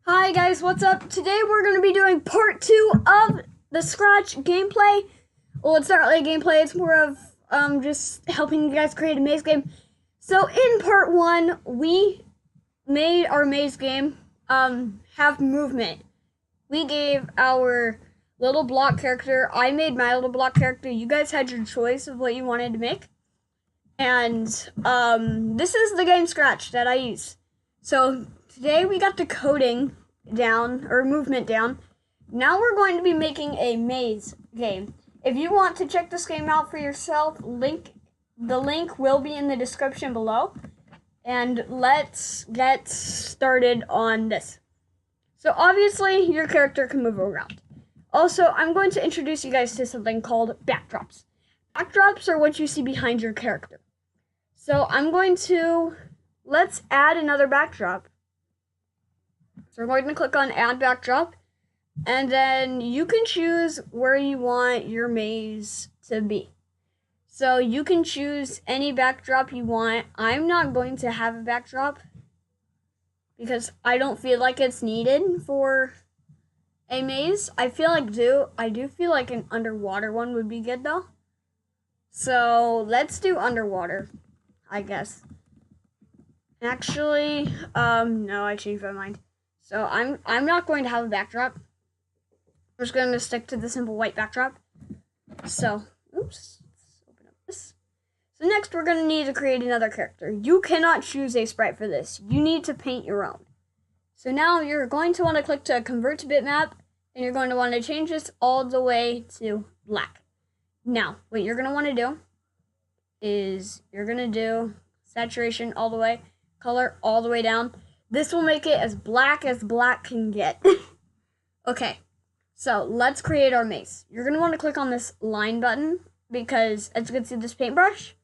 Hi guys, what's up? Today we're going to be doing part 2 of the Scratch gameplay. Well, it's not really gameplay, it's more of just helping you guys create a maze game. So in part 1, we made our maze game have movement. We gave our little block character, I made my little block character, you guys had your choice of what you wanted to make. And this is the game Scratch that I use. So today we got the coding down, or movement down. Now we're going to be making a maze game. If you want to check this game out for yourself, the link will be in the description below. And let's get started on this. So obviously your character can move around. Also, I'm going to introduce you guys to something called backdrops. Backdrops are what you see behind your character. So let's add another backdrop. So we're going to click on add backdrop, and then you can choose where you want your maze to be. So you can choose any backdrop you want. I'm not going to have a backdrop because I don't feel like it's needed for a maze. I do feel like an underwater one would be good though. So let's do underwater, I guess. Actually, no, I changed my mind. So I'm not going to have a backdrop. I'm just going to stick to the simple white backdrop. So, oops, let's open up this. So next we're going to need to create another character. You cannot choose a sprite for this. You need to paint your own. So now you're going to want to click to convert to bitmap, and you're going to want to change this all the way to black. Now, what you're going to want to do is you're going to do saturation all the way, color all the way down. This will make it as black can get. Okay, so let's create our maze. You're going to want to click on this line button because as you can see this paintbrush,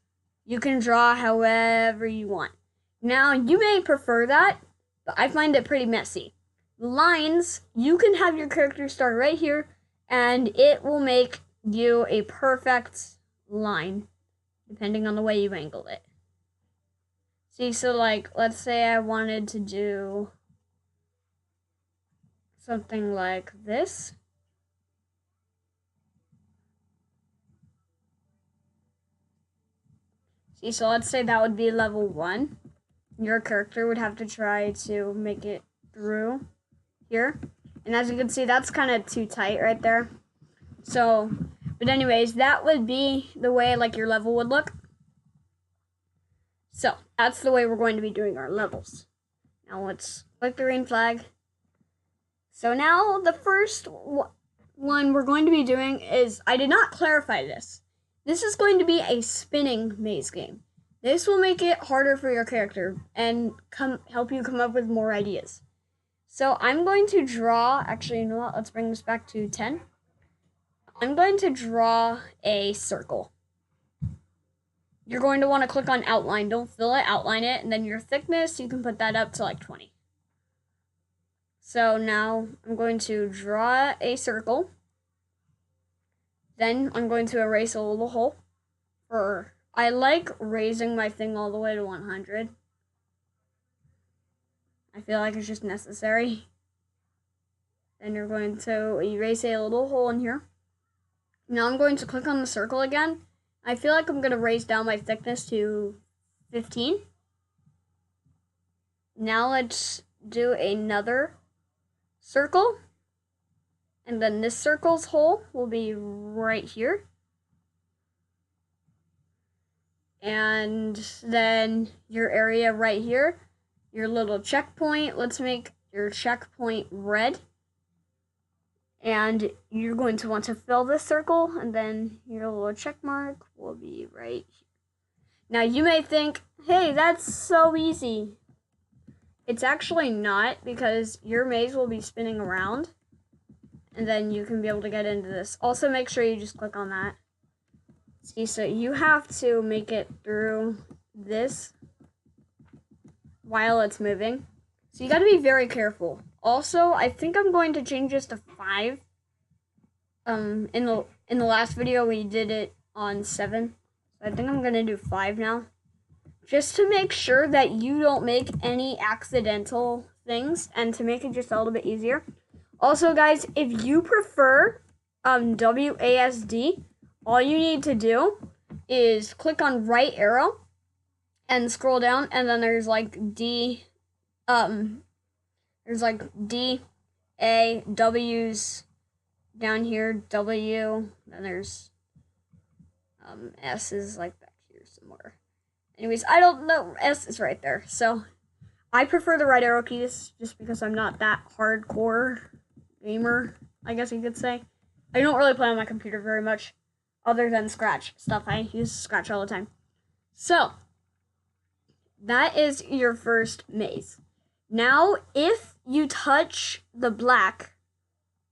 you can draw however you want. Now, you may prefer that, but I find it pretty messy. Lines, you can have your character start right here, and it will make you a perfect line, depending on the way you angle it. See, so like, let's say I wanted to do something like this. See, so let's say that would be level 1. Your character would have to try to make it through here. And as you can see, that's kind of too tight right there. So, but anyways, that would be the way like your level would look. So, that's the way we're going to be doing our levels. Now let's click the green flag. So now the first one we're going to be doing is, I did not clarify this. This is going to be a spinning maze game. This will make it harder for your character and help you come up with more ideas. So I'm going to draw, actually, you know what, let's bring this back to 10. I'm going to draw a circle. You're going to want to click on outline. Don't fill it, outline it, and then your thickness, you can put that up to like 20. So now I'm going to draw a circle. Then I'm going to erase a little hole. I like raising my thing all the way to 100. I feel like it's just necessary. Then you're going to erase a little hole in here. Now I'm going to click on the circle again. I feel like I'm going to raise down my thickness to 15. Now let's do another circle. And then this circle's hole will be right here. And then your area right here, your little checkpoint, let's make your checkpoint red. And you're going to want to fill this circle, and then your little check mark will be right here. Now you may think, hey, that's so easy. It's actually not, because your maze will be spinning around, and then you can be able to get into this. Also, make sure you just click on that. See, so you have to make it through this while it's moving. So you got to be very careful. Also, I think I'm going to change this to 5. In the last video we did it on 7. So I think I'm going to do 5 now. Just to make sure that you don't make any accidental things, and to make it just a little bit easier. Also, guys, if you prefer WASD, all you need to do is click on right arrow and scroll down, and then there's like D, there's like D, A, W's down here, W, then there's S is like back here somewhere. Anyways, I don't know, S is right there. So I prefer the right arrow keys just because I'm not that hardcore gamer, I guess you could say. I don't really play on my computer very much other than Scratch stuff. I use Scratch all the time. So that is your first maze. Now, if you touch the black,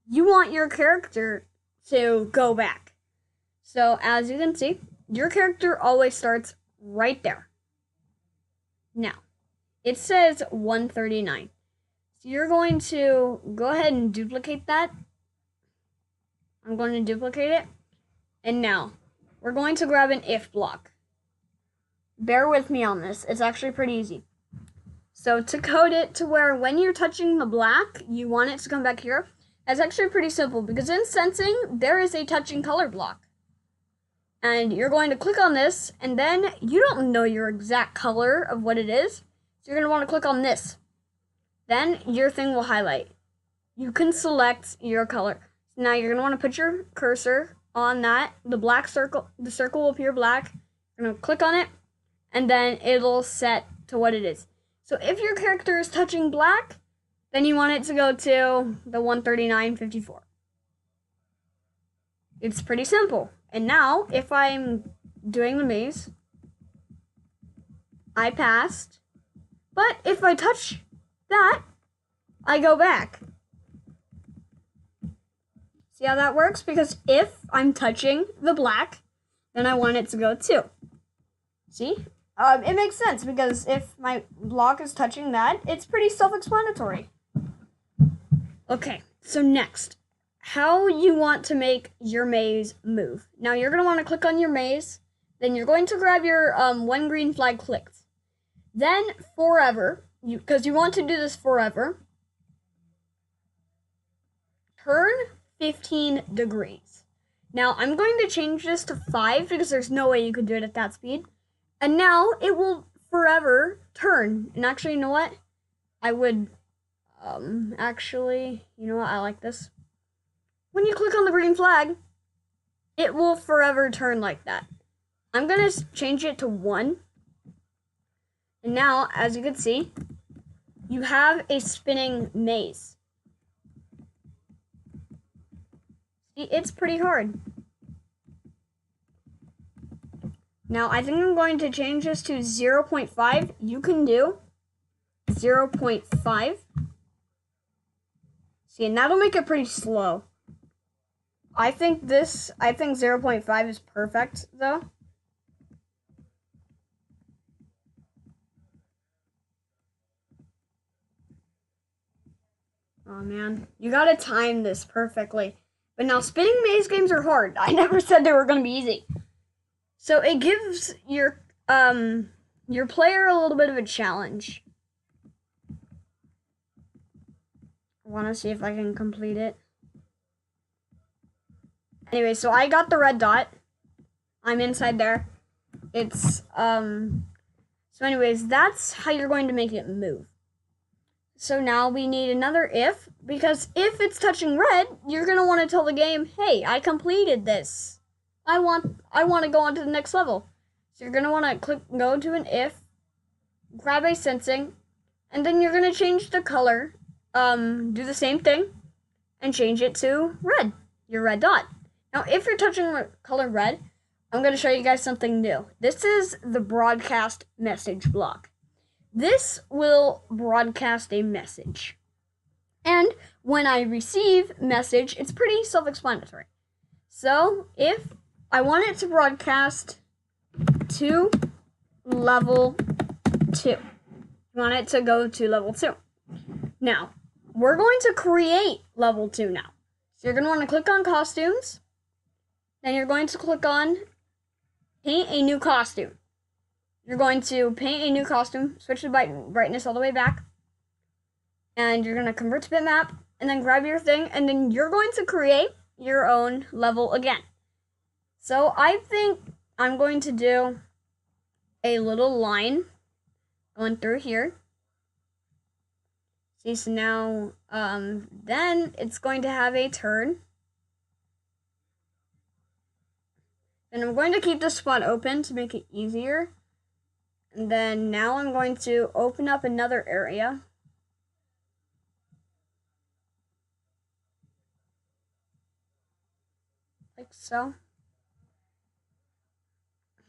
you want your character to go back. So as you can see, your character always starts right there. Now, it says 139. So you're going to go ahead and duplicate that. I'm going to duplicate it. And now, we're going to grab an if block. Bear with me on this. It's actually pretty easy. So to code it to where when you're touching the black, you want it to come back here, that's actually pretty simple because in sensing, there is a touching color block. And you're going to click on this, and then you don't know your exact color of what it is. So you're going to want to click on this. Then your thing will highlight. You can select your color. So now you're going to want to put your cursor on that. The black circle, the circle will appear black. You're going to click on it, and then it'll set to what it is. So if your character is touching black, then you want it to go to the 139.54. It's pretty simple. And now, if I'm doing the maze, I passed. But if I touch that, I go back. See how that works? Because if I'm touching the black, then I want it to go too. See? It makes sense because if my block is touching that, it's pretty self-explanatory. Okay, so next, how you want to make your maze move. Now you're going to want to click on your maze, then you're going to grab your one green flag clicked. Then forever, because you want to do this forever, turn 15 degrees. Now I'm going to change this to 5 because there's no way you could do it at that speed. And now it will forever turn. And actually, you know what? I would, actually, you know what? I like this. When you click on the green flag, it will forever turn like that. I'm going to change it to 1. And now, as you can see, you have a spinning maze. See, it's pretty hard. Now, I think I'm going to change this to 0.5. You can do 0.5. See, and that'll make it pretty slow. I think 0.5 is perfect, though. Oh, man. You gotta time this perfectly. But now, spinning maze games are hard. I never said they were gonna be easy. So it gives your player a little bit of a challenge. I want to see if I can complete it. Anyway, so I got the red dot. I'm inside there. It's so anyways, that's how you're going to make it move. So now we need another if, because if it's touching red, you're going to want to tell the game, "Hey, I completed this. I want to go on to the next level." So you're going to want to go to an if, grab a sensing, and then you're going to change the color, do the same thing, and change it to red, your red dot. Now, if you're touching color red, I'm going to show you guys something new. This is the broadcast message block. This will broadcast a message. And when I receive message, it's pretty self-explanatory. So, if I want it to broadcast to level 2. I want it to go to level 2. Now, we're going to create level 2 now. So you're going to want to click on costumes. Then you're going to click on paint a new costume. You're going to paint a new costume, switch the brightness all the way back. And you're going to convert to bitmap, and then grab your thing, and then you're going to create your own level again. So I think I'm going to do a little line going through here. See, so now, then it's going to have a turn. And I'm going to keep this spot open to make it easier. And then now I'm going to open up another area. Like so.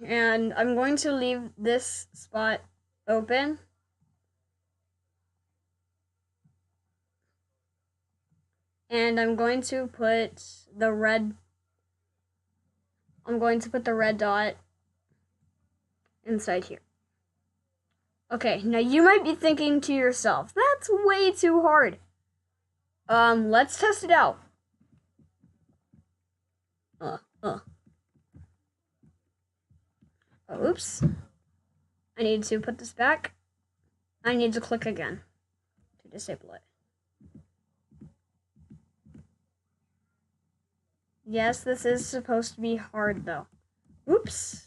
And I'm going to leave this spot open. And I'm going to put the red dot inside here. Okay, now you might be thinking to yourself, that's way too hard. Let's test it out. Oh, oops. I need to put this back. I need to click again to disable it. Yes, this is supposed to be hard though. Oops.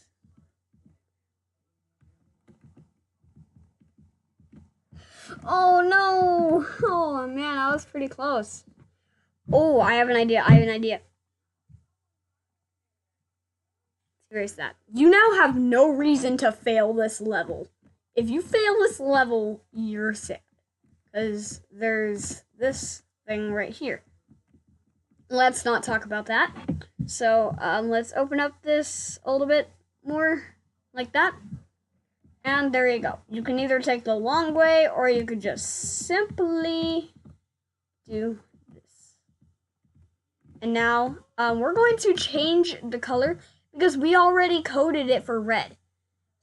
Oh no! Oh man, that was pretty close. Oh, I have an idea. Let's erase that. You now have no reason to fail this level. If you fail this level, you're sick. Because there's this thing right here. Let's not talk about that. So, let's open up this a little bit more, like that. And there you go. You can either take the long way, or you could just simply do this. And now, we're going to change the color, because we already coded it for red.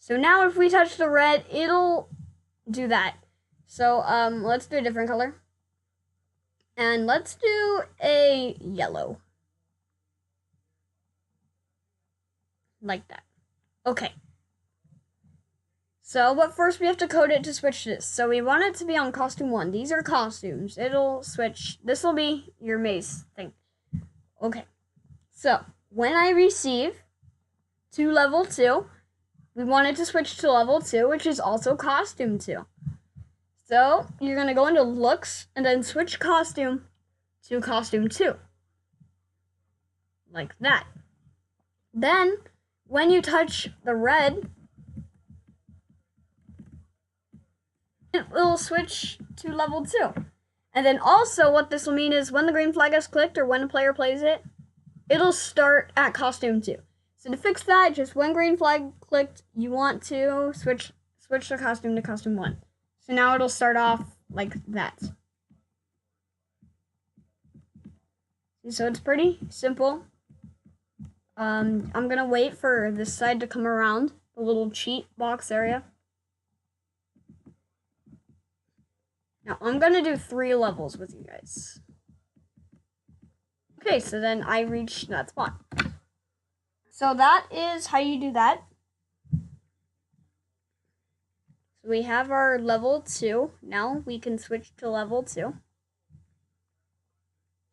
So now if we touch the red, it'll do that. So, let's do a different color. And let's do a yellow. Like that. Okay. So, but first we have to code it to switch this. So we want it to be on costume 1. These are costumes. It'll switch. This will be your maze thing. Okay. So, when I receive to level 2, we want it to switch to level 2, which is also costume 2. So, you're going to go into looks and then switch costume to costume 2. Like that. Then, when you touch the red, it will switch to level 2. And then also what this will mean is when the green flag is clicked or when a player plays it, it'll start at costume 2. So to fix that, just when green flag clicked, you want to switch the costume to costume 1. So now it'll start off like that. So it's pretty simple. I'm gonna wait for this side to come around, the little cheat box area. Now I'm gonna do 3 levels with you guys. Okay, so then I reached that spot. So that is how you do that. So we have our level 2. Now we can switch to level 2.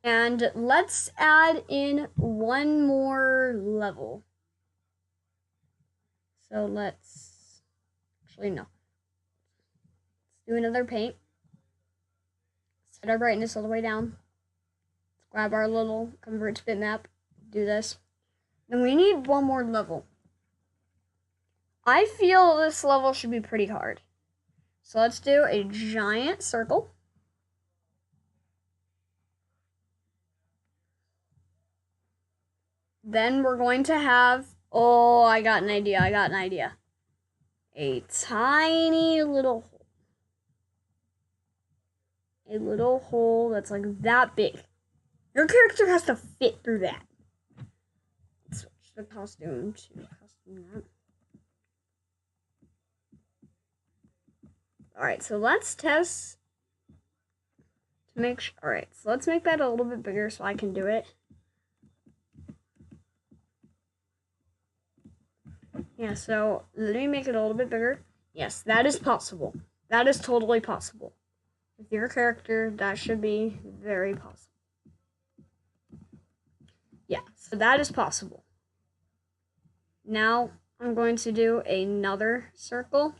And let's add in one more level. So actually no. Let's do another paint. Set our brightness all the way down. Let's grab our little convert to bitmap. Do this. Then we need one more level. I feel this level should be pretty hard. So let's do a giant circle. Then we're going to have, oh, I got an idea. A tiny little hole. A little hole that's like that big. Your character has to fit through that. Let's switch the costume to costume that. Alright, so let's test to make sure. Alright, so let's make that a little bit bigger so I can do it. Yeah, so let me make it a little bit bigger. Yes, that is possible. That is totally possible. with your character, that should be very possible. Yeah, so that is possible. Now I'm going to do another circle.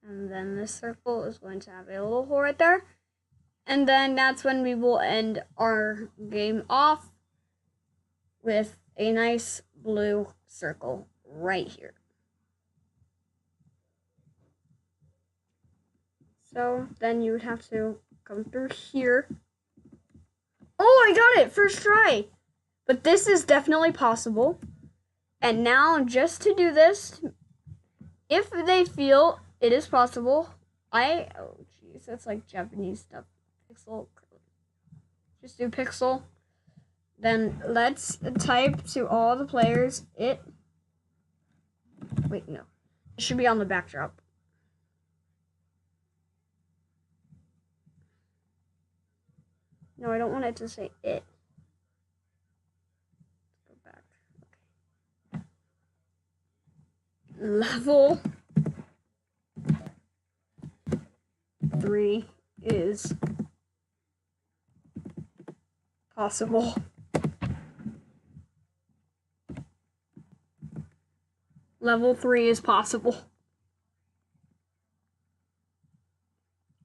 And then this circle is going to have a little hole right there. And then that's when we will end our game off with a nice blue circle right here. So then you would have to come through here. Oh, I got it! First try! But this is definitely possible. And now, just to do this, if they feel it is possible, oh jeez, that's like Japanese stuff. Pixel. Just do pixel. Then let's type to all the players it. Wait, no. It should be on the backdrop. No, I don't want it to say it. Let's go back. Okay. Level 3 is possible. Level 3 is possible.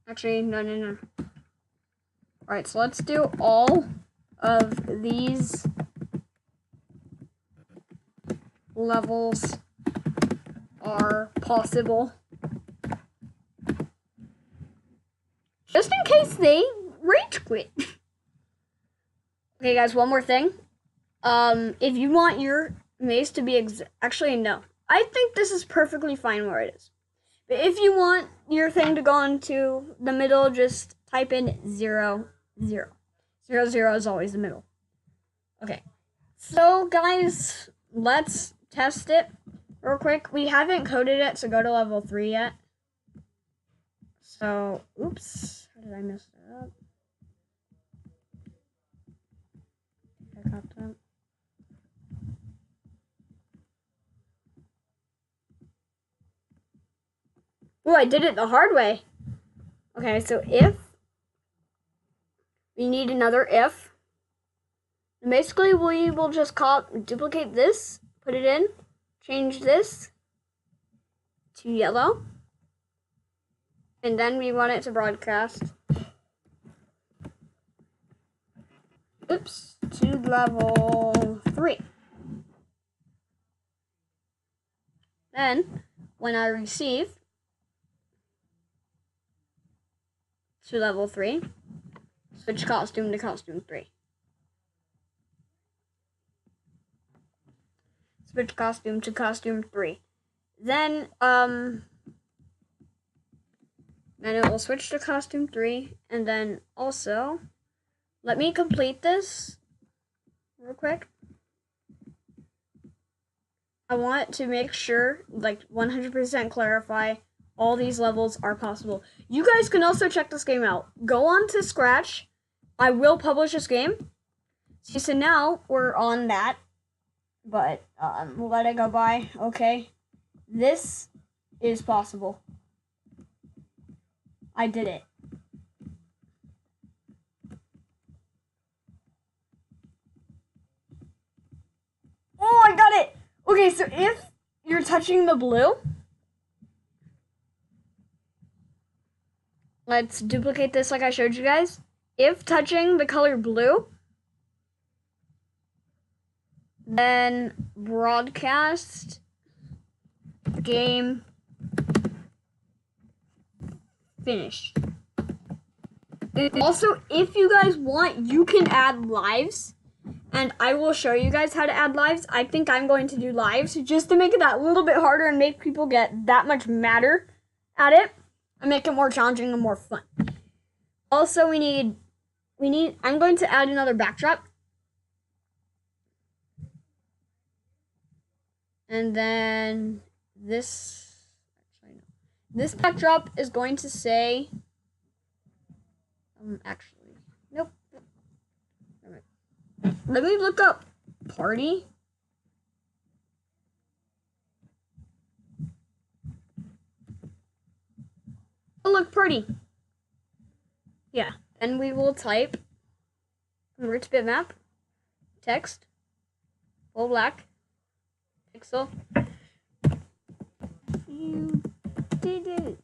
Actually, no. Alright, so let's do all of these levels are possible. Just in case they rage quit. Okay, guys, one more thing. If you want your maze to be actually, no. I think this is perfectly fine where it is. But if you want your thing to go into the middle, just type in 0, 0. 0, 0 is always the middle. Okay. So, guys, let's test it real quick. We haven't coded it to go to level 3 yet. So, oops. How did I mess that up? I got that. Oh, I did it the hard way. Okay, so if we need another if, basically we will just duplicate this, put it in, change this to yellow, and then we want it to broadcast. Oops, to level 3. Then, when I receive to level 3, switch costume to costume 3. Switch costume to costume 3. Then it will switch to costume 3, and then also, let me complete this real quick. I want to make sure, like 100% clarify, all these levels are possible. You guys can also check this game out. Go on to Scratch. I will publish this game. See, so now we're on that. But we'll let it go by. Okay. This is possible. I did it. Oh, I got it! Okay, so if you're touching the blue, let's duplicate this like I showed you guys. If touching the color blue, then broadcast game finished. Also, if you guys want, you can add lives, and I will show you guys how to add lives. I think I'm going to do lives just to make it that little bit harder and make people get that much madder at it and make it more challenging and more fun. Also, we need I'm going to add another backdrop. And then this backdrop is going to say, actually, nope. Let me look up party. Oh, look, pretty. Yeah, then we will type convert to bitmap, text, full black, pixel. You did it.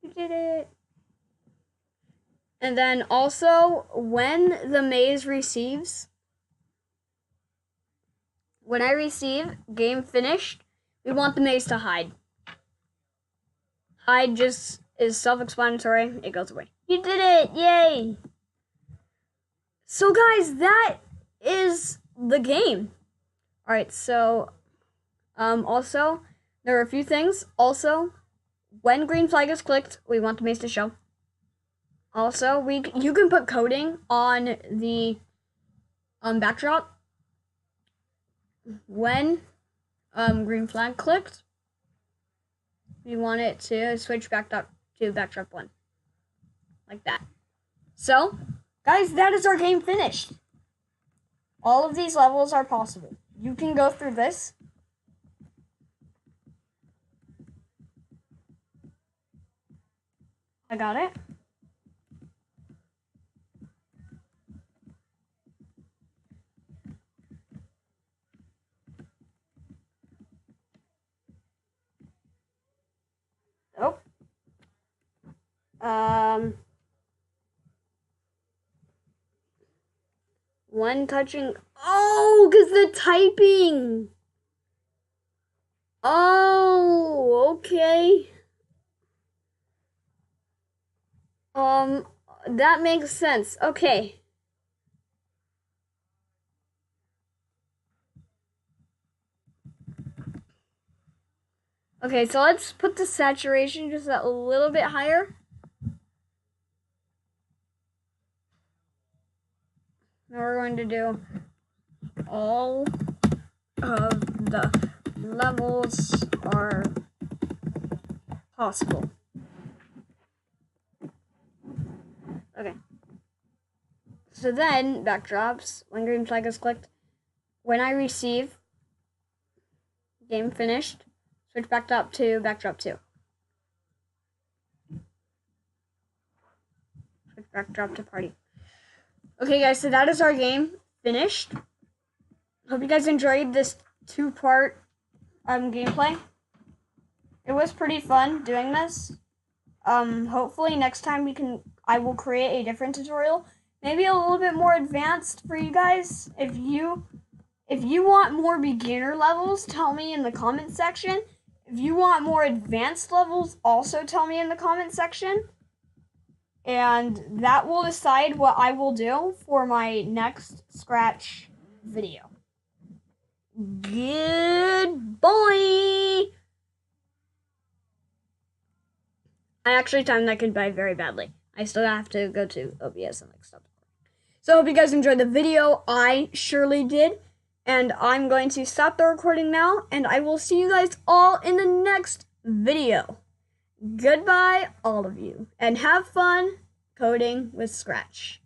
You did it. And then also, when the maze receives, when I receive game finished, we want the maze to hide. Hide just is self-explanatory. It goes away. You did it! Yay! So guys, that is the game. Alright, so also, there are a few things. Also, when green flag is clicked, we want the maze to show. Also, you can put coding on the backdrop. When green flag clicked, we want it to switch back up to backdrop 1. Like that. So, guys, that is our game finished. All of these levels are possible. You can go through this. I got it. Oh. One touching. Oh, because the typing. Oh, okay. That makes sense. Okay. Okay, so let's put the saturation just a little bit higher. Now we're going to do all of the levels are possible. Okay. So then, backdrops, when green flag is clicked, when I receive, game finished, switch back up to backdrop 2. Switch backdrop to party. Okay, guys, so that is our game finished. Hope you guys enjoyed this 2-part gameplay. It was pretty fun doing this. Hopefully next time I will create a different tutorial, maybe a little bit more advanced for you guys. If you want more beginner levels, tell me in the comment section. If you want more advanced levels, also tell me in the comment section. And that will decide what I will do for my next Scratch video. Goodbye! I actually timed that goodbye very badly. I still have to go to OBS and stuff. So I hope you guys enjoyed the video. I surely did. And I'm going to stop the recording now, and I will see you guys all in the next video. Goodbye, all of you, and have fun coding with Scratch.